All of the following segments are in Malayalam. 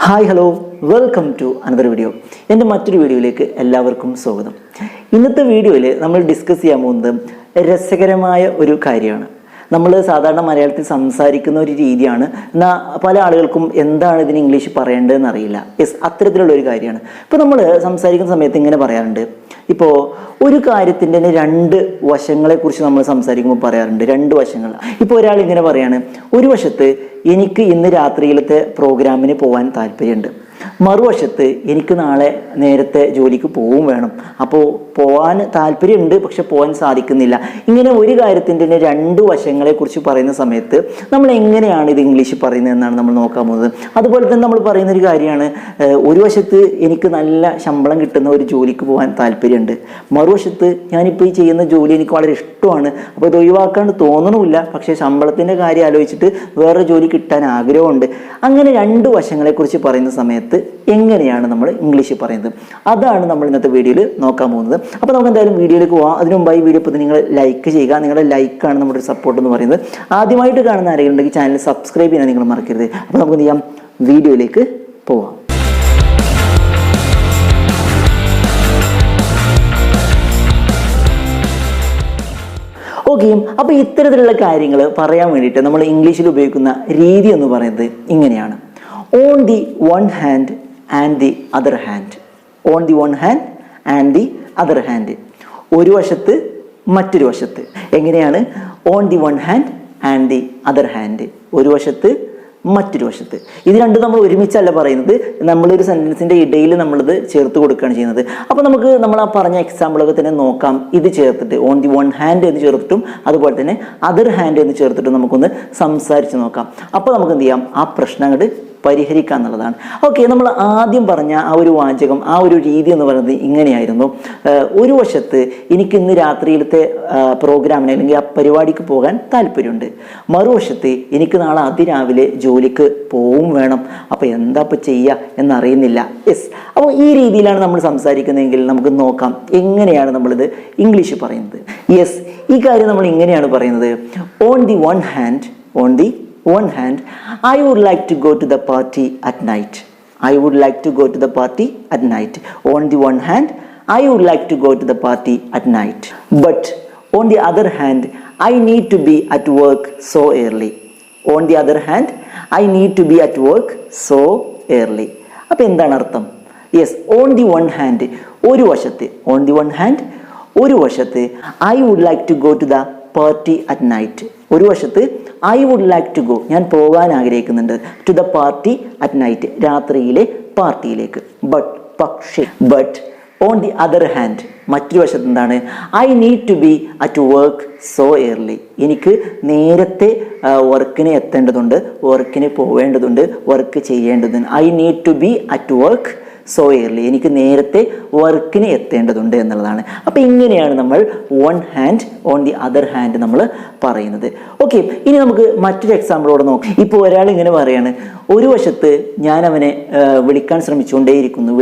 Hi hello welcome to another video. എൻ്റെ മറ്റൊരു വീഡിയോയിലേക്ക് എല്ലാവർക്കും സ്വാഗതം. ഇന്നത്തെ വീഡിയോയിൽ നമ്മൾ ഡിസ്കസ് ചെയ്യാൻ പോകുന്നത് രസകരമായ ഒരു കാര്യമാണ്. നമ്മൾ സാധാരണ മലയാളത്തിൽ സംസാരിക്കുന്ന ഒരു രീതിയാണ്, എന്നാൽ പല ആളുകൾക്കും എന്താണ് ഇതിന് ഇംഗ്ലീഷ് പറയേണ്ടതെന്ന് അറിയില്ല. അത്തരത്തിലുള്ള ഒരു കാര്യമാണ്. ഇപ്പോൾ നമ്മൾ സംസാരിക്കുന്ന സമയത്ത് ഇങ്ങനെ പറയാറുണ്ട്, ഇപ്പോൾ ഒരു കാര്യത്തിൻ്റെ തന്നെ രണ്ട് വശങ്ങളെക്കുറിച്ച് നമ്മൾ സംസാരിക്കുമ്പോൾ പറയാറുണ്ട്, രണ്ട് വശങ്ങൾ. ഇപ്പോൾ ഒരാൾ ഇങ്ങനെ പറയാണ്, ഒരു വശത്ത് എനിക്ക് ഇന്ന് രാത്രിയിലത്തെ പ്രോഗ്രാമിന് പോകാൻ താല്പര്യമുണ്ട്, മറുവശത്ത് എനിക്ക് നാളെ നേരത്തെ ജോലിക്ക് പോവും വേണം, അപ്പോൾ പോകാൻ താല്പര്യമുണ്ട് പക്ഷെ പോകാൻ സാധിക്കുന്നില്ല. ഇങ്ങനെ ഒരു കാര്യത്തിൻ്റെ തന്നെ രണ്ട് വശങ്ങളെക്കുറിച്ച് പറയുന്ന സമയത്ത് നമ്മൾ എങ്ങനെയാണ് ഇത് ഇംഗ്ലീഷ് പറയുന്നത് എന്നാണ് നമ്മൾ നോക്കാൻ പോകുന്നത്. അതുപോലെ തന്നെ നമ്മൾ പറയുന്നൊരു കാര്യമാണ്, ഒരു വശത്ത് എനിക്ക് നല്ല ശമ്പളം കിട്ടുന്ന ഒരു ജോലിക്ക് പോകാൻ താല്പര്യമുണ്ട്, മറുവശത്ത് ഞാനിപ്പോൾ ഈ ചെയ്യുന്ന ജോലി എനിക്ക് വളരെ ഇഷ്ടമാണ്, അപ്പോൾ ഇത് ഒഴിവാക്കാണ്ട് തോന്നണമില്ല, പക്ഷേ ശമ്പളത്തിൻ്റെ കാര്യം ആലോചിച്ചിട്ട് വേറെ ജോലി കിട്ടാൻ ആഗ്രഹമുണ്ട്. അങ്ങനെ രണ്ട് വശങ്ങളെക്കുറിച്ച് പറയുന്ന സമയത്ത് എങ്ങനെയാണ് നമ്മൾ ഇംഗ്ലീഷ് പറയുന്നത്, അതാണ് നമ്മൾ ഇന്നത്തെ വീഡിയോയിൽ നോക്കാൻ പോകുന്നത്. അപ്പോൾ നമുക്ക് എന്തായാലും വീഡിയോയിലേക്ക് പോകാം. അതിനു മുമ്പായി വീഡിയോ ഇപ്പോൾ നിങ്ങൾ ലൈക്ക് ചെയ്യുക. നിങ്ങളുടെ ലൈക്കാണ് നമ്മുടെ ഒരു സപ്പോർട്ട് എന്ന് പറയുന്നത്. ആദ്യമായിട്ട് കാണുന്ന ആരെങ്കിലും ഉണ്ടെങ്കിൽ ചാനൽ സബ്സ്ക്രൈബ് ചെയ്യാൻ നിങ്ങൾ മറക്കരുത്. അപ്പോൾ നമുക്ക് എന്ത് ചെയ്യാം, വീഡിയോയിലേക്ക് പോവാം. ഓക്കെ, അപ്പോൾ ഇത്തരത്തിലുള്ള കാര്യങ്ങൾ പറയാൻ വേണ്ടിയിട്ട് നമ്മൾ ഇംഗ്ലീഷിൽ ഉപയോഗിക്കുന്ന രീതി എന്ന് പറയുന്നത് ഇങ്ങനെയാണ്: on the one hand and the other hand. On the one hand and the other hand. ഒരു വശത്ത് മറ്റൊരു വശത്ത്. എങ്ങനെയാണ്? On the one hand and the other hand. ഒരു വശത്ത് മറ്റൊരു വശത്ത്. ഇത് രണ്ടും നമ്മൾ ഒരുമിച്ചല്ല പറയുന്നത്, നമ്മളൊരു സെൻറ്റൻസിൻ്റെ ഇടയിൽ നമ്മളിത് ചേർത്ത് കൊടുക്കുകയാണ് ചെയ്യുന്നത്. അപ്പോൾ നമ്മൾ ആ പറഞ്ഞ എക്സാമ്പിളൊക്കെ തന്നെ നോക്കാം. ഇത് ചേർത്തിട്ട് ഓൺ ദി വൺ ഹാൻഡ് എന്ന് ചേർത്തിട്ടും അതുപോലെ തന്നെ അതർ ഹാൻഡ് എന്ന് ചേർത്തിട്ടും നമുക്കൊന്ന് സംസാരിച്ച് നോക്കാം. അപ്പോൾ നമുക്ക് എന്ത് ചെയ്യാം, ആ പ്രശ്നം അങ്ങോട്ട് പരിഹരിക്കുക എന്നുള്ളതാണ്. ഓക്കെ, നമ്മൾ ആദ്യം പറഞ്ഞ ആ ഒരു വാചകം, ആ ഒരു രീതി എന്ന് പറയുന്നത് ഇങ്ങനെയായിരുന്നു: ഒരു വശത്ത് എനിക്ക് ഇന്ന് രാത്രിയിലത്തെ പ്രോഗ്രാമിന് അല്ലെങ്കിൽ ആ പരിപാടിക്ക് പോകാൻ താല്പര്യമുണ്ട്, മറുവശത്ത് എനിക്ക് നാളെ അതിരാവിലെ ജോലിക്ക് പോവും വേണം, അപ്പോൾ എന്താ ഇപ്പോൾ ചെയ്യുക എന്നറിയുന്നില്ല. അപ്പോൾ ഈ രീതിയിലാണ് നമ്മൾ സംസാരിക്കുന്നതെങ്കിൽ നമുക്ക് നോക്കാം എങ്ങനെയാണ് നമ്മളിത് ഇംഗ്ലീഷ് പറയുന്നത്. ഈ കാര്യം നമ്മൾ ഇങ്ങനെയാണ് പറയുന്നത്: on the one hand, on the one hand, I would like to go to the party at night. I would like to go to the party at night. On the one hand, I would like to go to the party at night. But on the other hand, I need to be at work so early. On the other hand, I need to be at work so early. അപ്പോൾ എന്താണ് അർത്ഥം? ഓൺ ദി വൺ ഹാൻഡ്, ഒരു വശത്ത്. ഓൺ ദി വൺ ഹാൻഡ്, ഒരു വശത്ത്. I would like to go to the party at night. ഒരു വശത്ത് I would like to go, ഞാൻ പോകാൻ ആഗ്രഹിക്കുന്നുണ്ട്, to the party at night, രാത്രിയിലെ പാർട്ടിയിലേക്ക്. But on the other hand, മറ്റൊരു വശത്ത് എന്താണ്? I need to be at work so early, എനിക്ക് നേരത്തെ വർക്കിന് എത്തേണ്ടതുണ്ട്, വർക്കിന് പോവേണ്ടതുണ്ട്, വർക്ക് ചെയ്യേണ്ടതുണ്ട്. I need to be at work so early, എനിക്ക് നേരത്തെ വർക്കിന് എത്തേണ്ടതുണ്ട് എന്നുള്ളതാണ്. അപ്പോൾ ഇങ്ങനെയാണ് നമ്മൾ one hand on the other hand നമ്മൾ പറയുന്നത്. ഓക്കെ, ഇനി നമുക്ക് മറ്റൊരു എക്സാമ്പിളോട് നോക്കാം. ഇപ്പോൾ ഒരാൾ ഇങ്ങനെ പറയാണ്, ഒരു വശത്ത് ഞാൻ അവനെ വിളിക്കാൻ ശ്രമിച്ചുകൊണ്ടേയിരിക്കുന്നു,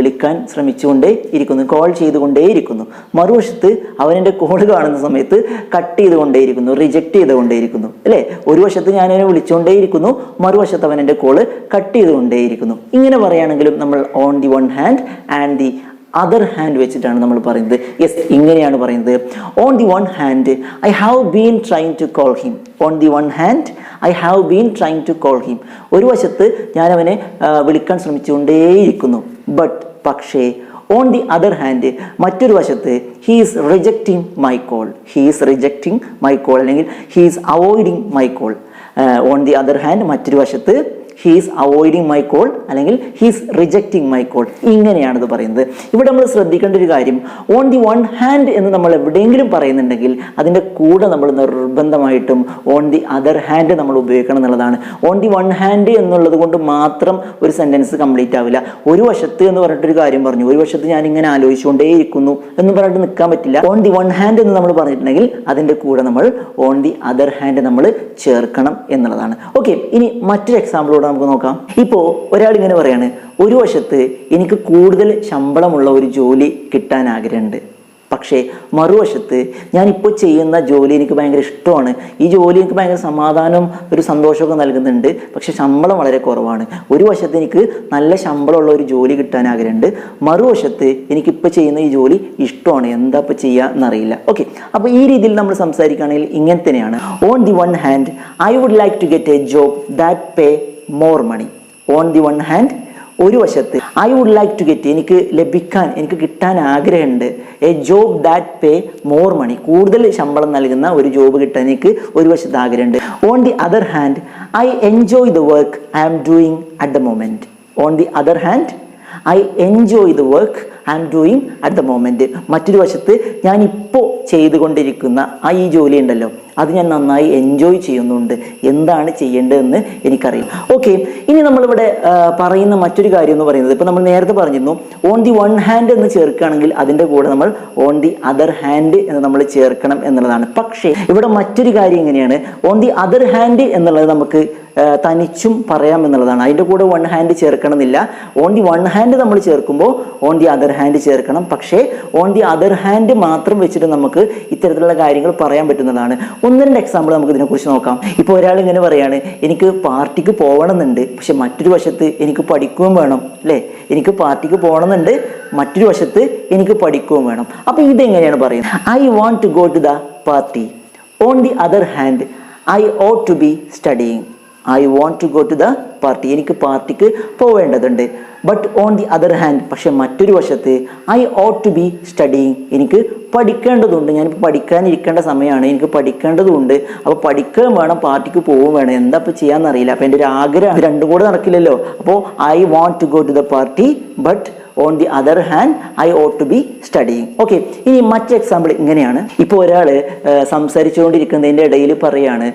കോൾ ചെയ്തുകൊണ്ടേയിരിക്കുന്നു, മറുവശത്ത് അവനെൻ്റെ കോൾ കാണുന്ന സമയത്ത് കട്ട് ചെയ്തുകൊണ്ടേയിരിക്കുന്നു, റിജക്റ്റ് ചെയ്തുകൊണ്ടേയിരിക്കുന്നു, അല്ലേ? ഒരു വശത്ത് ഞാൻ അവനെ വിളിച്ചുകൊണ്ടേയിരിക്കുന്നു, മറുവശത്ത് അവൻ എൻ്റെ കോള് കട്ട് ചെയ്തുകൊണ്ടേയിരിക്കുന്നു. ഇങ്ങനെ പറയുകയാണെങ്കിലും നമ്മൾ on the one hand and the other hand വെച്ചിട്ടാണ് നമ്മൾ പറയുന്നത്. ഇങ്ങനെയാണ് പറയുന്നത്: on the one hand I have been trying to call him. On the one hand I have been trying to call him. ഒരു വശത്ത് ഞാൻ അവനെ വിളിക്കാൻ ശ്രമിച്ചുകൊണ്ടേയിരിക്കുന്നു, പക്ഷേ ഓൺ ദി അതർ ഹാൻഡ്, മറ്റൊരു വശത്ത്, he is rejecting my call. He is rejecting my call, അല്ലെങ്കിൽ he is avoiding my call. On the other hand, മറ്റൊരു വശത്ത്, he is avoiding my call അല്ലെങ്കിൽ he is rejecting my call. ഇങ്ങനെയാണിത് പറയുന്നത്. ഇവിടെ നമ്മൾ ശ്രദ്ധിക്കേണ്ട ഒരു കാര്യം, ഓൺ ദി വൺ ഹാൻഡ് എന്ന് നമ്മൾ എവിടെയെങ്കിലും പറയുന്നുണ്ടെങ്കിൽ അതിൻ്റെ കൂടെ നമ്മൾ നിർബന്ധമായിട്ടും ഓൺ ദി അതർ ഹാൻഡ് നമ്മൾ ഉപയോഗിക്കണം എന്നുള്ളതാണ്. ഓൺ ദി വൺ ഹാൻഡ് എന്നുള്ളത് കൊണ്ട് മാത്രം ഒരു സെൻറ്റൻസ് കംപ്ലീറ്റ് ആവില്ല. ഒരു വശത്ത് എന്ന് പറഞ്ഞിട്ടൊരു കാര്യം പറഞ്ഞു, ഒരു വശത്ത് ഞാൻ ഇങ്ങനെ ആലോചിച്ചുകൊണ്ടേയിരിക്കുന്നു എന്ന് പറഞ്ഞിട്ട് നിൽക്കാൻ പറ്റില്ല. ഓൺ ദി വൺ ഹാൻഡ് എന്ന് നമ്മൾ പറഞ്ഞിട്ടുണ്ടെങ്കിൽ അതിൻ്റെ കൂടെ നമ്മൾ ഓൺ ദി അതർ ഹാൻഡ് നമ്മൾ ചേർക്കണം എന്നുള്ളതാണ്. ഓക്കെ, ഇനി മറ്റൊരു എക്സാമ്പിളോട് നമുക്ക് നോക്കാം. ഇപ്പോൾ ഒരാൾ ഇങ്ങനെ പറയാണ്, ഒരു വശത്ത് എനിക്ക് കൂടുതൽ ശമ്പളമുള്ള ഒരു ജോലി കിട്ടാൻ ആഗ്രഹമുണ്ട്, പക്ഷേ മറുവശത്ത് ഞാനിപ്പോൾ ചെയ്യുന്ന ജോലി എനിക്ക് ഭയങ്കര ഇഷ്ടമാണ്, ഈ ജോലി എനിക്ക് ഭയങ്കര സമാധാനവും ഒരു സന്തോഷമൊക്കെ നൽകുന്നുണ്ട്, പക്ഷേ ശമ്പളം വളരെ കുറവാണ്. ഒരു വശത്ത് എനിക്ക് നല്ല ശമ്പളമുള്ള ഒരു ജോലി കിട്ടാൻ ആഗ്രഹമുണ്ട്, മറുവശത്ത് എനിക്കിപ്പോൾ ചെയ്യുന്ന ഈ ജോലി ഇഷ്ടമാണ്, എന്താ ഇപ്പോൾ ചെയ്യുക എന്നറിയില്ല. ഓക്കെ, അപ്പോൾ ഈ രീതിയിൽ നമ്മൾ സംസാരിക്കുകയാണെങ്കിൽ ഇങ്ങനെ തന്നെയാണ്. On the one hand I would like to get a job that pay more money. On the one hand, ഒരു വശത്ത്, I would like to get, എനിക്ക് കിട്ടാൻ ആഗ്രഹമുണ്ട്, a job that pay more money, കൂടുതൽ ശമ്പളം നൽകുന്ന ഒരു ജോബ് കിട്ടാൻ എനിക്ക് ഒരു വശത്ത് ആഗ്രഹമുണ്ട്. On the other hand I enjoy the work I am doing at the moment. On the other hand I enjoy the work I am doing at the moment. മറ്റൊരു വശത്ത് ഞാനിപ്പോൾ ചെയ്തുകൊണ്ടിരിക്കുന്ന ഈ ജോലി ഉണ്ടല്ലോ, അത് ഞാൻ നന്നായി എൻജോയ് ചെയ്യുന്നുണ്ട്, എന്താണ് ചെയ്യേണ്ടതെന്ന് എനിക്കറിയാം. ഓക്കെ, ഇനി നമ്മളിവിടെ പറയുന്ന മറ്റൊരു കാര്യം എന്ന് പറയുന്നത്, ഇപ്പോൾ നമ്മൾ നേരത്തെ പറഞ്ഞിരുന്നു ഓൺ ദി വൺ ഹാൻഡ് എന്ന് ചേർക്കുകയാണെങ്കിൽ അതിൻ്റെ കൂടെ നമ്മൾ ഓൺ ദി അതർ ഹാൻഡ് എന്ന് നമ്മൾ ചേർക്കണം എന്നുള്ളതാണ്. പക്ഷേ ഇവിടെ മറ്റൊരു കാര്യം എങ്ങനെയാണ്, ഓൺ ദി അതർ ഹാൻഡ് എന്നുള്ളത് നമുക്ക് തനിച്ചും പറയാം എന്നുള്ളതാണ്. അതിൻ്റെ കൂടെ വൺ ഹാൻഡ് ചേർക്കണമെന്നില്ല. ഓൺ ദി വൺ ഹാൻഡ് നമ്മൾ ചേർക്കുമ്പോൾ ഓൺ ദി അതർ ഹാൻഡ് ചേർക്കണം. പക്ഷേ ഓൺ ദി അതർ ഹാൻഡ് മാത്രം വെച്ചിട്ട് നമുക്ക് ഇത്തരത്തിലുള്ള കാര്യങ്ങൾ പറയാൻ പറ്റുന്നതാണ്. ഒന്ന് രണ്ട് എക്സാമ്പിൾ നമുക്ക് ഇതിനെക്കുറിച്ച് നോക്കാം. ഇപ്പോൾ ഒരാൾ ഇങ്ങനെ പറയാണ്, എനിക്ക് പാർട്ടിക്ക് പോകണമെന്നുണ്ട്, പക്ഷെ മറ്റൊരു വശത്ത് എനിക്ക് പഠിക്കുകയും വേണം, അല്ലേ? എനിക്ക് പാർട്ടിക്ക് പോകണമെന്നുണ്ട്, മറ്റൊരു വശത്ത് എനിക്ക് പഠിക്കുകയും വേണം. അപ്പോൾ ഇതെങ്ങനെയാണ് പറയുന്നത്? I want to go to the party. On the other hand I ought to be studying. I want to go to the party, എനിക്ക് പാർട്ടിക്ക് പോവേണ്ടതുണ്ട്. But on the other hand, പക്ഷെ മറ്റൊരു വശത്ത് I ought to be studying, എനിക്ക് പഠിക്കേണ്ടതുണ്ട്, ഞാനിപ്പോൾ പഠിക്കാനിരിക്കേണ്ട സമയമാണ്, എനിക്ക് പഠിക്കേണ്ടതുണ്ട്. അപ്പോൾ പഠിക്കുകയും വേണം, പാർട്ടിക്ക് പോവുകയും വേണം, എന്താ ഇപ്പോൾ ചെയ്യാമെന്നറിയില്ല. അപ്പോൾ എൻ്റെ ഒരു ആഗ്രഹം രണ്ടും കൂടെ നടക്കില്ലല്ലോ. അപ്പോൾ I want to go to the party but on the other hand I ought to be studying. Okay, ഇനി മറ്റു എക്സാമ്പിൾ ഇങ്ങനെയാണ്. ഇപ്പോൾ ഒരാൾ സംസാരിച്ചുകൊണ്ടിരിക്കുന്നതിൻ്റെ ഇടയിൽ പറയാണ്,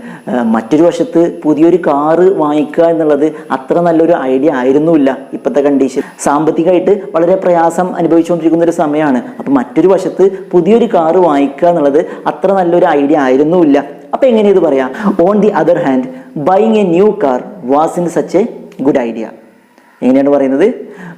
മറ്റൊരു വശത്ത് പുതിയൊരു കാറ് വാങ്ങിക്കുക എന്നുള്ളത് അത്ര നല്ലൊരു ഐഡിയ ആയിരുന്നില്ല, ഇപ്പോഴത്തെ കണ്ടീഷൻ സാമ്പത്തികമായിട്ട് വളരെ പ്രയാസം അനുഭവിച്ചുകൊണ്ടിരിക്കുന്ന ഒരു സമയമാണ്. അപ്പോൾ മറ്റൊരു വശത്ത് പുതിയൊരു കാറ് വാങ്ങിക്കുക എന്നുള്ളത് അത്ര നല്ലൊരു ഐഡിയ ആയിരുന്നില്ല. അപ്പോൾ എങ്ങനെ ഇത് പറയാം? On the other hand buying A new car was in such A good idea. എങ്ങനെയാണ് പറയുന്നത്?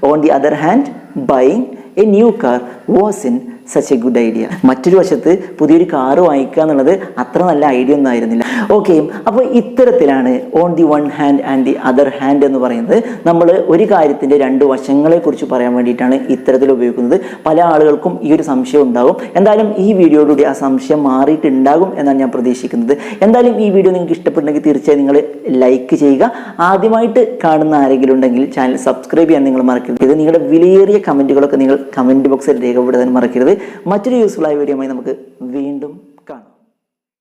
On the other hand buying A new car was in such A good idea. മറ്റൊരു വശത്ത് പുതിയൊരു കാറ് വാങ്ങിക്കുക എന്നുള്ളത് അത്ര നല്ല ഐഡിയ ഒന്നും ആയിരുന്നില്ല. ഓക്കെ, അപ്പോൾ ഇത്തരത്തിലാണ് on the one hand and the other hand എന്ന് പറയുന്നത്. നമ്മൾ ഒരു കാര്യത്തിൻ്റെ രണ്ട് വശങ്ങളെക്കുറിച്ച് പറയാൻ വേണ്ടിയിട്ടാണ് ഇത്തരത്തിൽ ഉപയോഗിക്കുന്നത്. പല ആളുകൾക്കും ഈ ഒരു സംശയം ഉണ്ടാകും. എന്തായാലും ഈ വീഡിയോയിലൂടെ ആ സംശയം മാറിയിട്ടുണ്ടാകും എന്നാണ് ഞാൻ പ്രതീക്ഷിക്കുന്നത്. എന്തായാലും ഈ വീഡിയോ നിങ്ങൾക്ക് ഇഷ്ടപ്പെട്ടെങ്കിൽ തീർച്ചയായും നിങ്ങൾ ലൈക്ക് ചെയ്യുക. ആദ്യമായിട്ട് കാണുന്ന ആരെങ്കിലും ഉണ്ടെങ്കിൽ ചാനൽ സബ്സ്ക്രൈബ് ചെയ്യാൻ നിങ്ങൾ മറക്കരുത്. ഇത് നിങ്ങളുടെ വിലയേറിയ കമൻറ്റുകളൊക്കെ നിങ്ങൾ കമൻറ്റ് ബോക്സിൽ രേഖപ്പെടുത്താൻ മറക്കരുത്. മറ്റൊരു യൂസ്ഫുൾ ആയ വീഡിയോയുമായി നമുക്ക് വീണ്ടും